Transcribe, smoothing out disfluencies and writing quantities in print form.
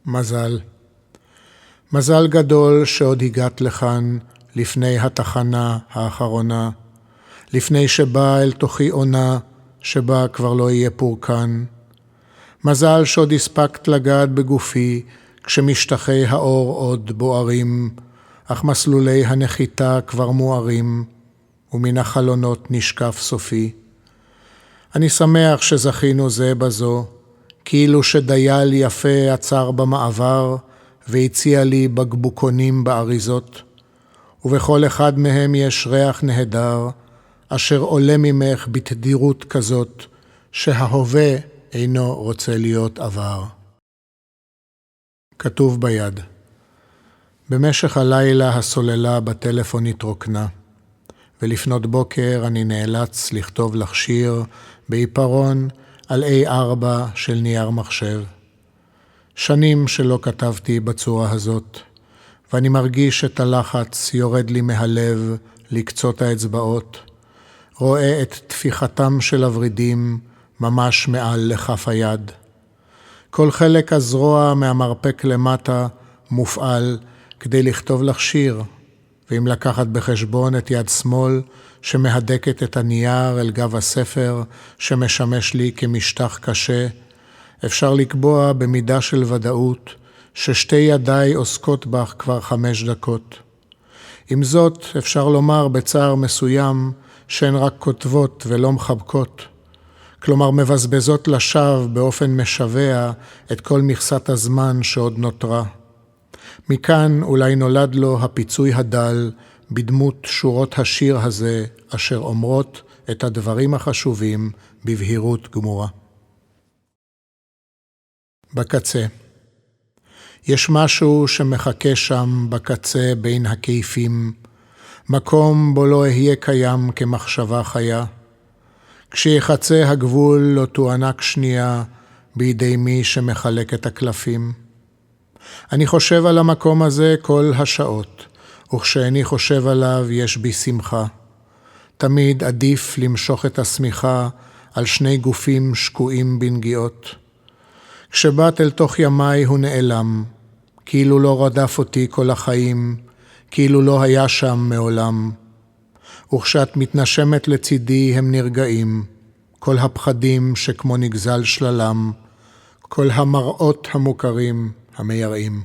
מזל. מזל גדול שעוד הגעת לכאן לפני התחנה האחרונה, לפני שבאה אל תוכי עונה שבה כבר לא יהיה פורקן. מזל שעוד הספקת לגעת בגופי כשמשטחי האור עוד בוערים, אך מסלולי הנחיתה כבר מוארים, ומן החלונות נשקף סופי. אני שמח שזכינו זה בזו, כאילו שדייל יפה עצר במעבר והציע לי בקבוקונים באריזות, ובכל אחד מהם יש ריח נהדר, אשר עולה ממך בתדירות כזאת, שההווה אינו רוצה להיות עבר. כתוב ביד. במשך הלילה הסוללה בטלפון התרוקנה, ולפנות בוקר אני נאלץ לכתוב לך שיר בעיפרון על A4 של נייר מחשב. שנים שלא כתבתי בצורה הזאת, ואני מרגיש את הלחץ יורד לי מהלב לקצות האצבעות, רואה את תפיחתם של הורידים ממש מעל לכף היד. כל חלק הזרוע מהמרפק למטה מופעל כדי לכתוב לך שיר, ואם לקחת בחשבון את יד שמאל שמהדקת את הנייר אל גב הספר שמשמש לי כמשטח קשה, אפשר לקבוע במידה של ודאות ששתי ידיי עוסקות בך כבר 5 דקות. עם זאת, אפשר לומר בצער מסוים שהן רק כותבות ולא מחבקות, כלומר מבזבזות לשווא באופן משווה את כל מכסת הזמן שעוד נותרה. מכאן אולי נולד לו הפיצוי הדל בדמות שורות השיר הזה, אשר אומרות את הדברים החשובים בבהירות גמורה. בקצה. יש משהו שמחכה שם בקצה בין הכיפים, מקום בו לא אהיה קיים כמחשבה חיה. כשיחצה הגבול לא תוענק שנייה בידי מי שמחלק את הקלפים. אני חושב על המקום הזה כל השעות, וכשאני חושב עליו יש בי שמחה. תמיד עדיף למשוך את השמיכה על 2 גופים שקועים בנגיעות. כשבאת אל תוך ימיי הוא נעלם, כאילו לא רדף אותי כל החיים, כאילו לא היה שם מעולם. וכשאת מתנשמת לצידי הם נרגעים, כל הפחדים שכמו נגזל שללם, כל המראות המוכרים המייראים.